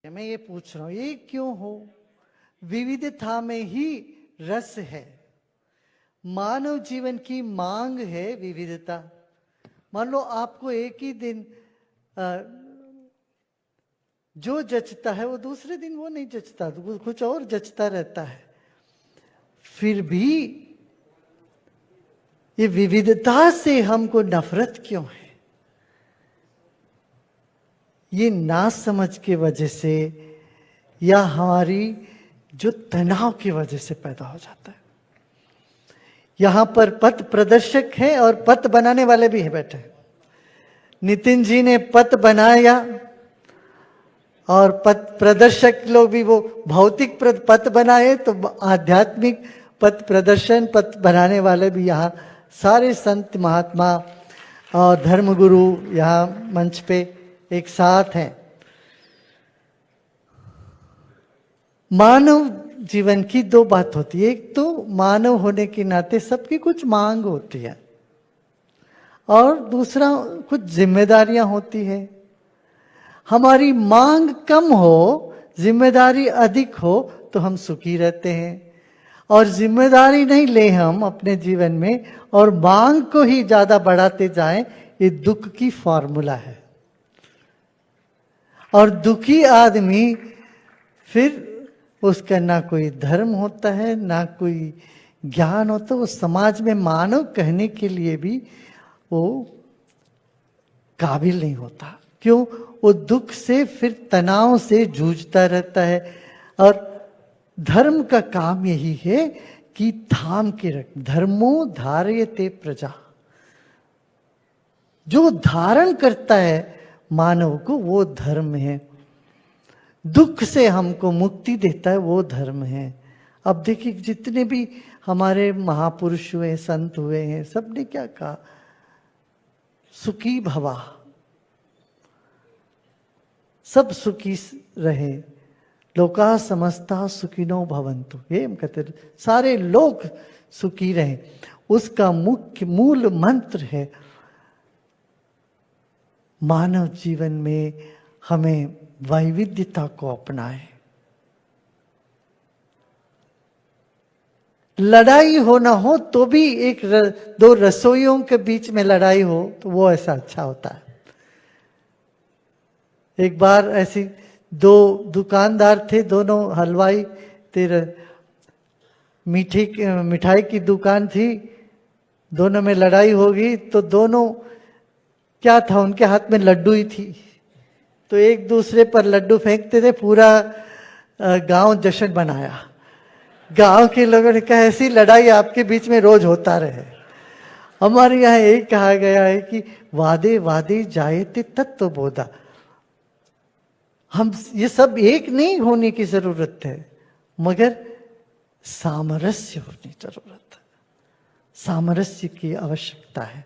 मैं ये पूछ रहा हूं, ये क्यों हो? विविधता में ही रस है। मानव जीवन की मांग है विविधता। मान लो आपको एक ही दिन जो जचता है वो दूसरे दिन वो नहीं जचता, तो कुछ और जचता रहता है। फिर भी ये विविधता से हमको नफरत क्यों है? ये नासमझ की वजह से या हमारी जो तनाव की वजह से पैदा हो जाता है। यहां पर पथ प्रदर्शक है और पथ बनाने वाले भी है बैठे। नितिन जी ने पथ बनाया और पथ प्रदर्शक लोग भी वो भौतिक पथ बनाए, तो आध्यात्मिक पथ प्रदर्शन पथ बनाने वाले भी यहाँ सारे संत महात्मा और धर्मगुरु यहाँ मंच पे एक साथ हैं। मानव जीवन की दो बात होती है, एक तो मानव होने के नाते सबकी कुछ मांग होती है और दूसरा कुछ जिम्मेदारियां होती है। हमारी मांग कम हो, जिम्मेदारी अधिक हो तो हम सुखी रहते हैं, और जिम्मेदारी नहीं ले हम अपने जीवन में और मांग को ही ज्यादा बढ़ाते जाएं, ये दुख की फॉर्मूला है। और दुखी आदमी फिर उसका ना कोई धर्म होता है ना कोई ज्ञान होता, वो समाज में मानव कहने के लिए भी वो काबिल नहीं होता। क्यों? वो दुख से फिर तनाव से जूझता रहता है। और धर्म का काम यही है कि थाम के रख, धर्मो धार्यते प्रजा। जो धारण करता है मानव को वो धर्म है। दुख से हमको मुक्ति देता है वो धर्म है। अब देखिए जितने भी हमारे महापुरुष हुए, संत हुए हैं, सबने क्या कहा? सुखी भवा, सब सुखी रहे, लोका समस्ता सुखिनो भवन्तु, ये हम कहते हैं सारे लोग सुखी रहे। उसका मुख्य मूल मंत्र है मानव जीवन में हमें वैविध्यता को अपनाए। लड़ाई हो ना हो तो भी एक दो रसोइयों के बीच में लड़ाई हो तो वो ऐसा अच्छा होता है। एक बार ऐसी दो दुकानदार थे, दोनों हलवाई, तेरे मिठाई की दुकान थी, दोनों में लड़ाई होगी तो दोनों क्या था, उनके हाथ में लड्डू ही थी, तो एक दूसरे पर लड्डू फेंकते थे। पूरा गांव जश्न मनाया। गांव के लोगों ने कहा ऐसी लड़ाई आपके बीच में रोज होता रहे। हमारे यहाँ एक कहा गया है कि वादे वादे जायते तत्व बोधा। हम ये सब एक नहीं होने की जरूरत है, मगर सामरस्य होने की जरूरत है। सामरस्य की आवश्यकता है।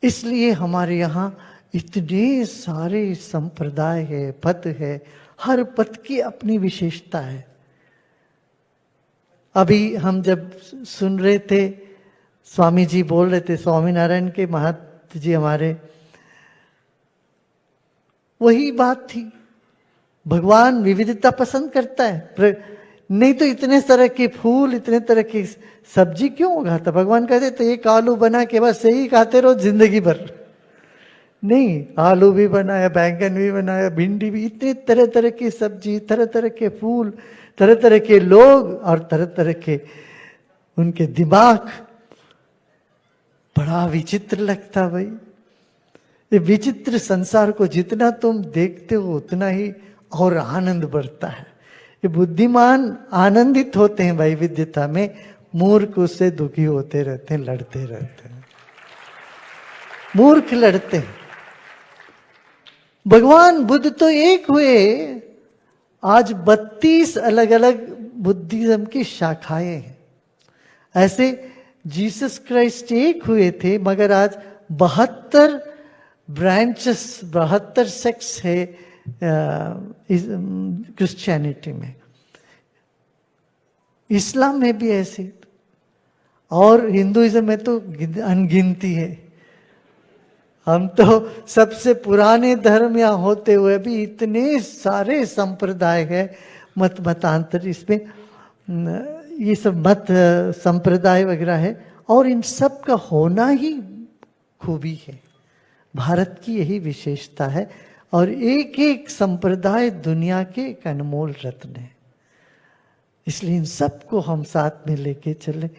इसलिए हमारे यहाँ इतने सारे संप्रदाय है, पथ है, हर पथ की अपनी विशेषता है। अभी हम जब सुन रहे थे, स्वामी जी बोल रहे थे, स्वामीनारायण के महंत जी हमारे, वही बात थी। भगवान विविधता पसंद करता है, नहीं तो इतने तरह के फूल, इतने तरह की सब्जी क्यों उगाता? भगवान कहते तो एक आलू बना के बस यही खाते रहो जिंदगी भर। नहीं, आलू भी बनाया, बैंगन भी बनाया, भिंडी भी, इतने तरह तरह की सब्जी, तरह तरह के फूल, तरह तरह के लोग और तरह तरह के उनके दिमाग। बड़ा विचित्र लगता भाई। ये विचित्र संसार को जितना तुम देखते हो उतना ही और आनंद बढ़ता है। ये बुद्धिमान आनंदित होते हैं वैविध्यता में, मूर्ख उससे दुखी होते रहते हैं, लड़ते रहते हैं। मूर्ख लड़ते हैं। भगवान बुद्ध तो एक हुए, आज 32 अलग अलग बुद्धिज्म की शाखाएं हैं। ऐसे जीसस क्राइस्ट एक हुए थे, मगर आज 72 ब्रांचेस, 72 सेक्ट्स है क्रिश्चियनिटी में। इस्लाम में भी ऐसे, और हिंदुइज्म में तो अनगिनती है। हम तो सबसे पुराने धर्म यहाँ होते हुए भी इतने सारे संप्रदाय है, मतांतर, इसमें ये सब मत संप्रदाय वगैरह है, और इन सब का होना ही खूबी है। भारत की यही विशेषता है, और एक एक संप्रदाय दुनिया के एक अनमोल रत्न है। इसलिए इन सबको हम साथ में लेके चले,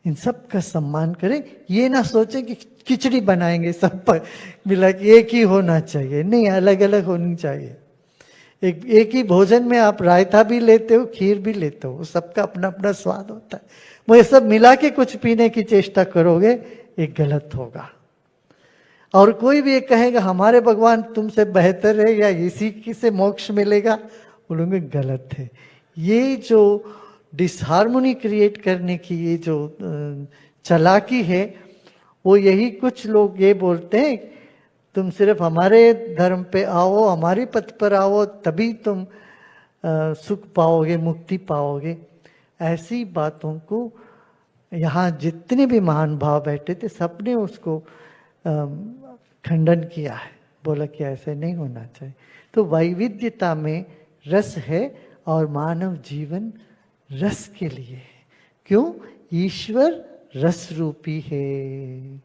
इन सब का सम्मान करें। ये ना सोचें कि खिचड़ी बनाएंगे सब पर मिला कि एक ही होना चाहिए, नहीं, अलग अलग होनी चाहिए। एक ही भोजन में आप रायता भी लेते हो, खीर भी लेते हो, सबका अपना अपना स्वाद होता है। वो ये सब मिला के कुछ पीने की चेष्टा करोगे, एक गलत होगा। और कोई भी ये कहेगा हमारे भगवान तुमसे बेहतर है या इसी से मोक्ष मिलेगा, बोलोगे गलत है। ये जो डिसहार्मोनी क्रिएट करने की ये जो चालाकी है, वो यही कुछ लोग ये बोलते हैं तुम सिर्फ हमारे धर्म पे आओ, हमारे पथ पर आओ, तभी तुम सुख पाओगे, मुक्ति पाओगे। ऐसी बातों को यहाँ जितने भी महान भाव बैठे थे सबने उसको खंडन किया है, बोला कि ऐसे नहीं होना चाहिए। तो वैविध्यता में रस है, और मानव जीवन रस के लिए है। क्यों? ईश्वर रस रूपी है।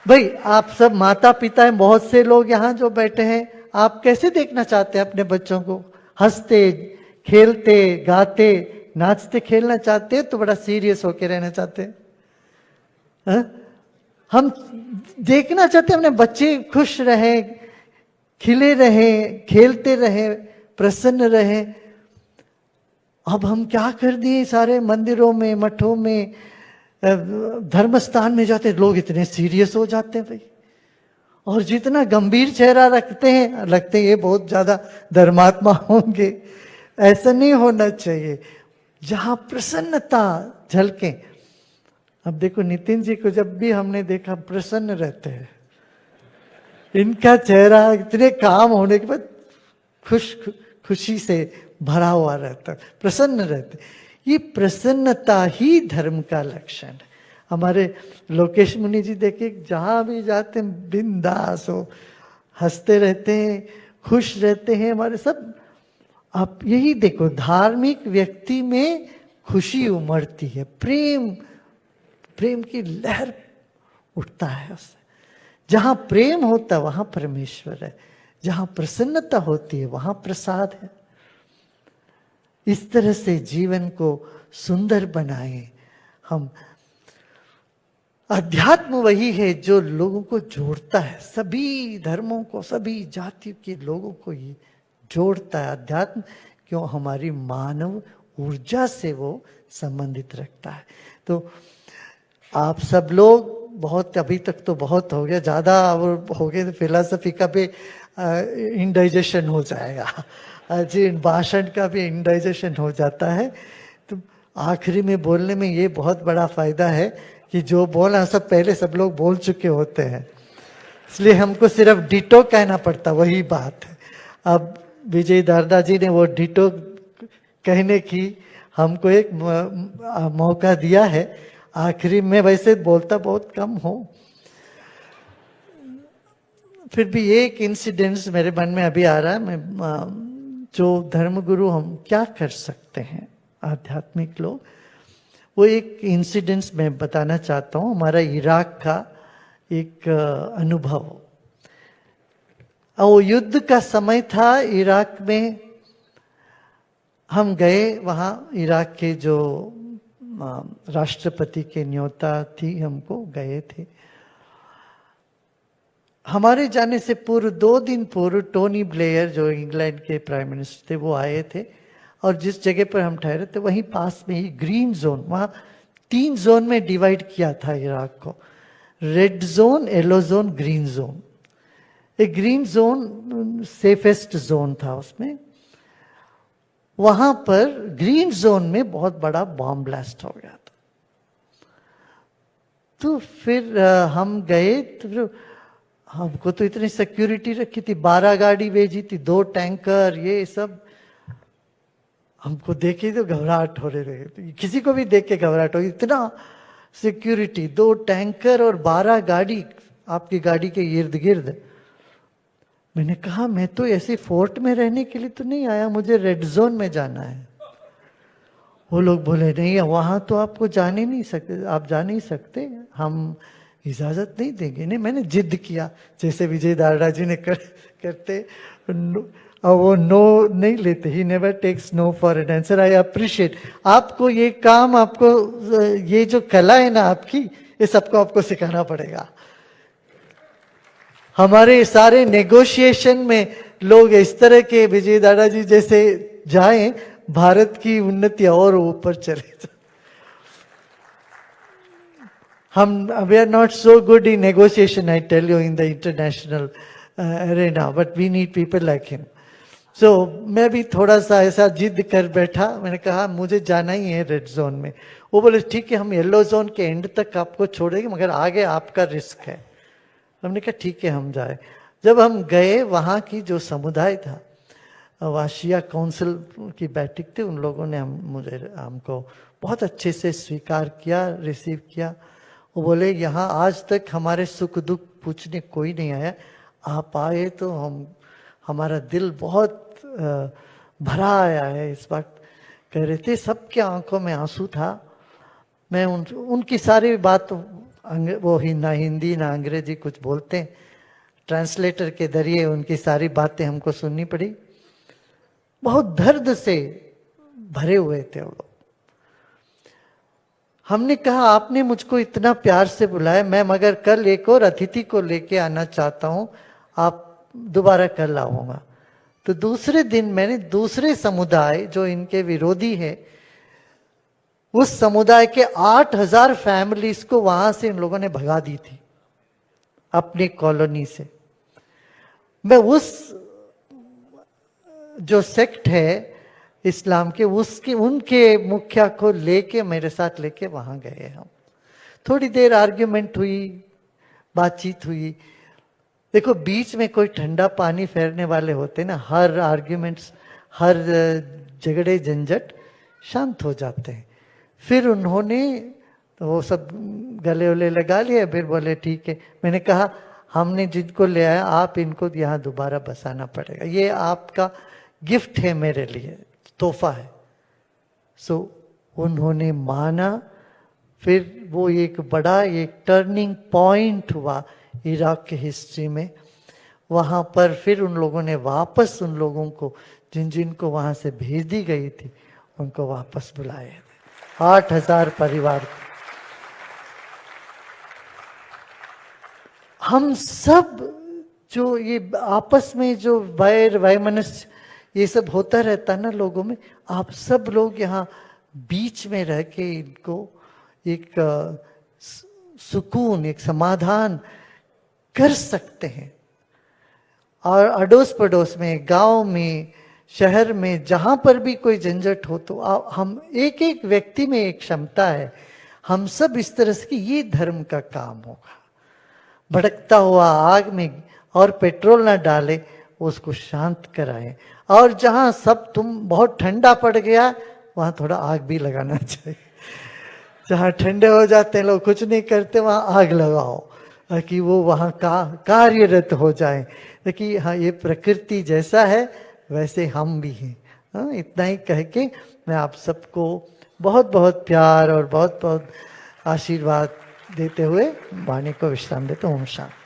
भाई आप सब माता पिता हैं, बहुत से लोग यहाँ जो बैठे हैं, आप कैसे देखना चाहते हैं अपने बच्चों को? हंसते, खेलते, गाते, नाचते, खेलना चाहते हैं तो बड़ा सीरियस होके रहना चाहते हैं। हम देखना चाहते हैं अपने बच्चे खुश रहे, खिले रहे, खेलते रहे, प्रसन्न रहे। अब हम क्या कर दिए, सारे मंदिरों में, मठों में, धर्म स्थान में जाते लोग इतने सीरियस हो जाते हैं भाई, और जितना गंभीर चेहरा रखते हैं, लगते हैं ये बहुत ज्यादा धर्मात्मा होंगे। ऐसा नहीं होना चाहिए, जहां प्रसन्नता झलके। अब देखो नितिन जी को जब भी हमने देखा प्रसन्न रहते हैं, इनका चेहरा इतने काम होने के बाद खुशी से भरा हुआ रहता, प्रसन्न रहते। ये प्रसन्नता ही धर्म का लक्षण है। हमारे लोकेश मुनि जी देखिए, जहां भी जाते हैं बिंदास हो, हंसते रहते हैं, खुश रहते हैं। हमारे सब, आप यही देखो, धार्मिक व्यक्ति में खुशी उमड़ती है, प्रेम की लहर उठता है उससे। जहां प्रेम होता है वहां परमेश्वर है, जहां प्रसन्नता होती है वहां प्रसाद है। इस तरह से जीवन को सुंदर बनाएं हम। अध्यात्म वही है जो लोगों को जोड़ता है, सभी धर्मों को, सभी जातियों के लोगों को ये जोड़ता है अध्यात्म। क्यों? हमारी मानव ऊर्जा से वो संबंधित रखता है। तो आप सब लोग बहुत, अभी तक तो बहुत हो गया, ज्यादा हो गए तो फिलॉसफी का भी इंडाइजेशन हो जाएगा जी, भाषण का भी इंडाइजेशन हो जाता है। तो आखिरी में बोलने में ये बहुत बड़ा फायदा है कि जो बोला सब पहले सब लोग बोल चुके होते हैं, इसलिए हमको सिर्फ डिटो कहना पड़ता, वही बात है। अब विजय दादा जी ने वो डिटो कहने की हमको एक मौका दिया है। आखिरी में वैसे बोलता बहुत कम हूं, फिर भी एक इंसिडेंस मेरे मन में अभी आ रहा है। मैं जो धर्मगुरु हम क्या कर सकते हैं आध्यात्मिक लोग, वो एक इंसिडेंस मैं बताना चाहता हूँ। हमारा इराक का एक अनुभव, वो युद्ध का समय था इराक में। हम गए वहाँ, इराक के जो राष्ट्रपति के न्योता थी, हमको गए थे। हमारे जाने से पूर्व 2 दिन पूर्व टोनी ब्लेयर जो इंग्लैंड के प्राइम मिनिस्टर थे वो आए थे, और जिस जगह पर हम ठहरे थे वहीं पास में ही ग्रीन जोन, वहाँ 3 जोन में डिवाइड किया था इराक को, red zone, yellow zone, green zone. एक ग्रीन जोन सेफेस्ट जोन था उसमें। वहां पर ग्रीन जोन में बहुत बड़ा बॉम्ब ब्लास्ट हो गया था। तो फिर हम गए, तो फिर हमको तो इतनी सिक्योरिटी रखी थी, 12 गाड़ी भेजी थी, 2 टैंकर, ये सब। हमको देखे तो घबराहट हो रही, किसी को भी देख के घबराहट हो, इतना सिक्योरिटी, 2 टैंकर और 12 गाड़ी आपकी गाड़ी के इर्द गिर्द। मैंने कहा मैं तो ऐसे फोर्ट में रहने के लिए तो नहीं आया, मुझे रेड जोन में जाना है। वो लोग बोले नहीं, वहां तो आपको जाने नहीं सकते, आप जा नहीं सकते, हम इजाजत नहीं देंगे। नहीं, मैंने जिद किया जैसे विजय दाड़ा जी ने करते। और वो नो नहीं लेते, he never takes no for an answer. I appreciate आपको ये काम, आपको ये जो कला है ना आपकी, ये सबको आपको सिखाना पड़ेगा। हमारे सारे नेगोशिएशन में लोग इस तरह के विजय दाड़ा जी जैसे जाएं, भारत की उन्नति और ऊपर चले। हम we are not so good in negotiation, I tell you, in the international arena, but we need people like him. So मैं भी थोड़ा सा ऐसा जिद कर बैठा, मैंने कहा मुझे जाना ही है रेड जोन में। वो बोले ठीक है, हम येलो जोन के एंड तक आपको छोड़ेंगे, मगर आगे आपका रिस्क है। हमने कहा ठीक है, हम जाए। जब हम गए, वहाँ की जो समुदाय था, वाशिया काउंसिल की बैठक थी, उन लोगों ने हमको बहुत अच्छे से स्वीकार किया, रिसीव किया। वो बोले यहाँ आज तक हमारे सुख दुख पूछने कोई नहीं आया, आप आए तो हमारा दिल बहुत भरा आया है इस वक्त, कह रहे थे। सबके आंखों में आंसू था। मैं उनकी सारी बात, वो ना हिंदी ना अंग्रेजी कुछ बोलते हैं, ट्रांसलेटर के जरिए उनकी सारी बातें हमको सुननी पड़ी। बहुत दर्द से भरे हुए थे वो लोग। हमने कहा आपने मुझको इतना प्यार से बुलाया, मैं मगर कल एक और अतिथि को लेके आना चाहता हूं, आप दोबारा कल आऊंगा। तो दूसरे दिन मैंने दूसरे समुदाय जो इनके विरोधी है, उस समुदाय के 8000 फैमिलीज को वहां से इन लोगों ने भगा दी थी अपनी कॉलोनी से। मैं उस जो सेक्ट है इस्लाम के, उसके उनके मुखिया को लेके, मेरे साथ लेके वहां गए हम। थोड़ी देर आर्ग्यूमेंट हुई, बातचीत हुई। देखो बीच में कोई ठंडा पानी फेरने वाले होते ना, हर आर्ग्यूमेंट्स, हर झगड़े झंझट शांत हो जाते हैं। फिर उन्होंने तो वो सब गले उले लगा लिया, फिर बोले ठीक है। मैंने कहा हमने जिनको ले आया, आप इनको यहाँ दोबारा बसाना पड़ेगा, ये आपका गिफ्ट है मेरे लिए, तोहफा है। सो उन्होंने माना। फिर वो एक बड़ा एक टर्निंग पॉइंट हुआ इराक के हिस्ट्री में। वहां पर फिर उन लोगों ने वापस उन लोगों को, जिन जिनको वहां से भेज दी गई थी, उनको वापस बुलाए। 8000 परिवार। हम सब जो ये आपस में जो वैर वैमनस्य ये सब होता रहता ना लोगों में, आप सब लोग यहाँ बीच में रह के इनको एक सुकून, एक समाधान कर सकते हैं। और अड़ोस पड़ोस में, गांव में, शहर में, जहां पर भी कोई झंझट हो तो हम एक एक व्यक्ति में एक क्षमता है, हम सब इस तरह से कि ये धर्म का काम होगा। भड़कता हुआ आग में और पेट्रोल ना डाले, उसको शांत कराएं। और जहां सब तुम बहुत ठंडा पड़ गया, वहां थोड़ा आग भी लगाना चाहिए। जहां ठंडे हो जाते हैं लोग, कुछ नहीं करते, वहां आग लगाओ ताकि वो वहां कार्यरत हो जाए। देखिए हाँ, ये प्रकृति जैसा है वैसे हम भी हैं। हाँ, इतना ही कह के मैं आप सबको बहुत बहुत प्यार और बहुत बहुत आशीर्वाद देते हुए वाणी को विश्राम देता हूँ। ओम शांति।